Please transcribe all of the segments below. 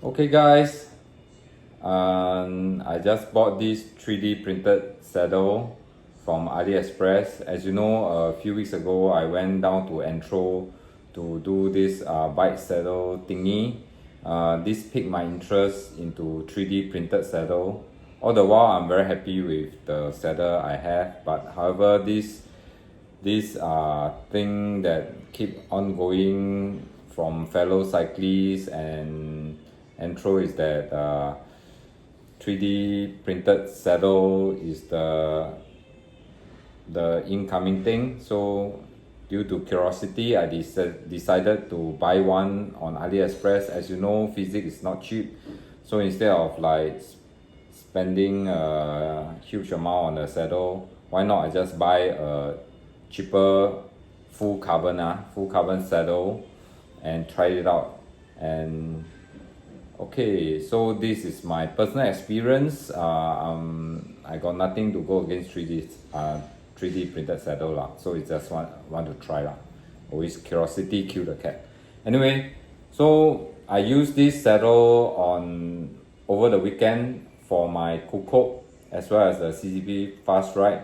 Okay guys, I just bought this 3D printed saddle from Aliexpress. As you know, a few weeks ago I went down to Entro to do this bike saddle thingy. This piqued my interest into 3D printed saddle. All the while I'm very happy with the saddle I have, but however this thing that keep on going from fellow cyclists and Entro is that 3D printed saddle is the incoming thing. So due to curiosity, I decided to buy one on AliExpress. As you know, physics is not cheap. So instead of like spending a huge amount on the saddle, why not I just buy a cheaper full carbon saddle and try it out. And okay, so this is my personal experience. I got nothing to go against 3D printed saddle lah. So it's just want to try lah. Always curiosity kill the cat. Anyway, so I use this saddle on over the weekend for my Kuko as well as the CCP fast ride.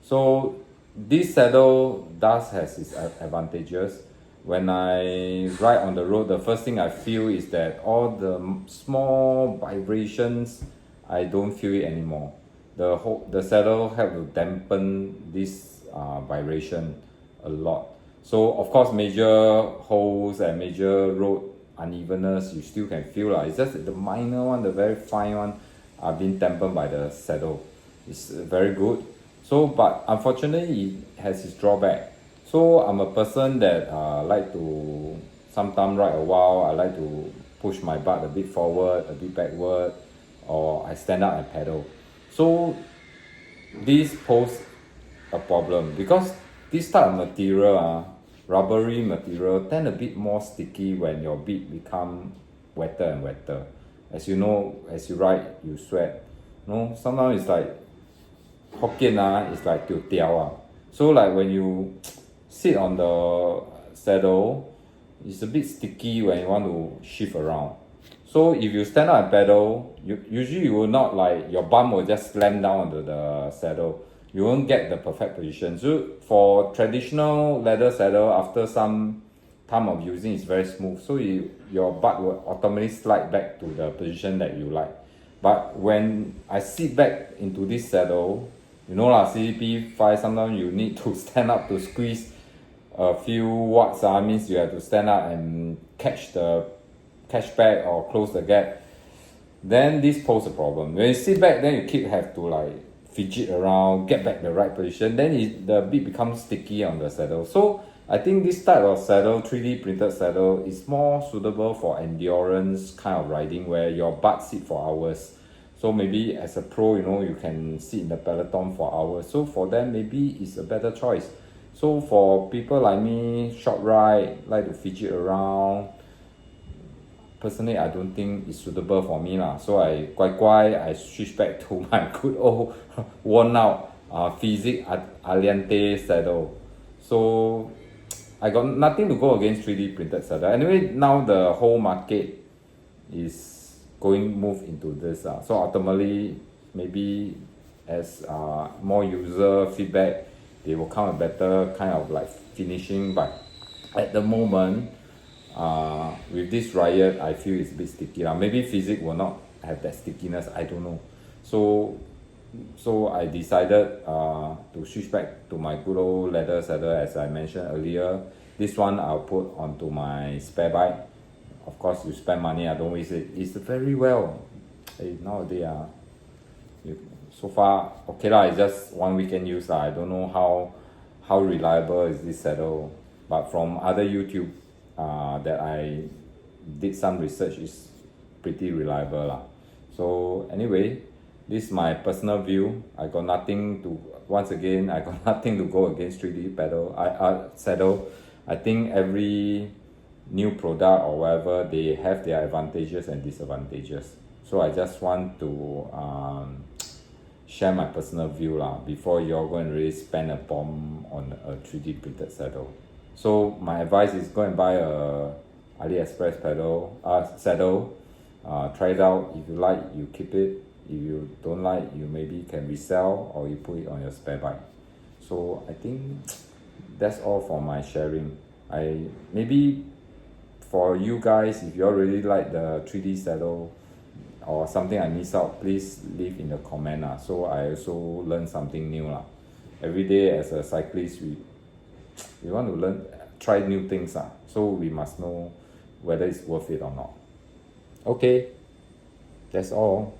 So this saddle does has its advantages. When I ride on the road, the first thing I feel is that all the small vibrations, I don't feel it anymore. The saddle help to dampen this vibration a lot. So of course, major holes and major road unevenness you still can feel lah. It's just the minor one, the very fine one, are being dampened by the saddle. It's very good. So, but unfortunately, it has its drawback. So I'm a person that like to sometimes ride a while. I like to push my butt a bit forward, a bit backward, or I stand up and pedal. So this pose a problem because this type of material, rubbery material, tend a bit more sticky when your beat become wetter and wetter. As you know, as you ride, you sweat. No, sometimes it's like Hokkien it's like tio tiao. So like when you sit on the saddle, it's a bit sticky when you want to shift around. So if you stand up and pedal, usually you will not like your bum will just slam down onto the saddle. You won't get the perfect position. So for traditional leather saddle, after some time of using, it's very smooth. So your butt will automatically slide back to the position that you like. But when I sit back into this saddle, you know lah, CCP5, sometimes you need to stand up to squeeze a few watts. Means you have to stand up and catch back or close the gap. Then this pose a problem. When you sit back, then you have to like fidget around, get back the right position. Then the beat becomes sticky on the saddle. So I think this type of saddle, 3D printed saddle, is more suitable for endurance kind of riding where your butt sit for hours. So maybe as a pro, you can sit in the peloton for hours. So for them, maybe it's a better choice. So for people like me, short ride, like to fidget around, personally, I don't think it's suitable for me lah. So I switch back to my good old worn out Physique Aliante saddle. So I got nothing to go against 3D printed saddle. Anyway, now the whole market is move into this. So ultimately, maybe as more user feedback, they will come a better kind of like finishing. But at the moment, with this Ryet, I feel it's a bit sticky lah. Maybe Physique will not have that stickiness, I don't know. So I decided to switch back to my good old leather saddle as I mentioned earlier. This one I'll put onto my spare bike. Of course, you spend money, I don't waste it. It's very well. Nowadays, so far okay lah. It's just one weekend use lah. I don't know how reliable is this saddle, but from other YouTube that I did some research, is pretty reliable lah. So anyway, this is my personal view. I got nothing to go against 3D saddle. I think every new product or whatever, they have their advantages and disadvantages. So I just want to share my personal view lah before you're going to really spend a bomb on a 3D printed saddle. So my advice is go and buy a Aliexpress saddle. Try it out. If you like, you keep it. If you don't like, you maybe can resell or you put it on your spare bike. So I think that's all for my sharing. I maybe for you guys, if you all really like the 3D saddle or something I miss out, please leave in the comment so I also learn something new Every day as a cyclist, we want to try new things so we must know whether it's worth it or not. Okay, that's all.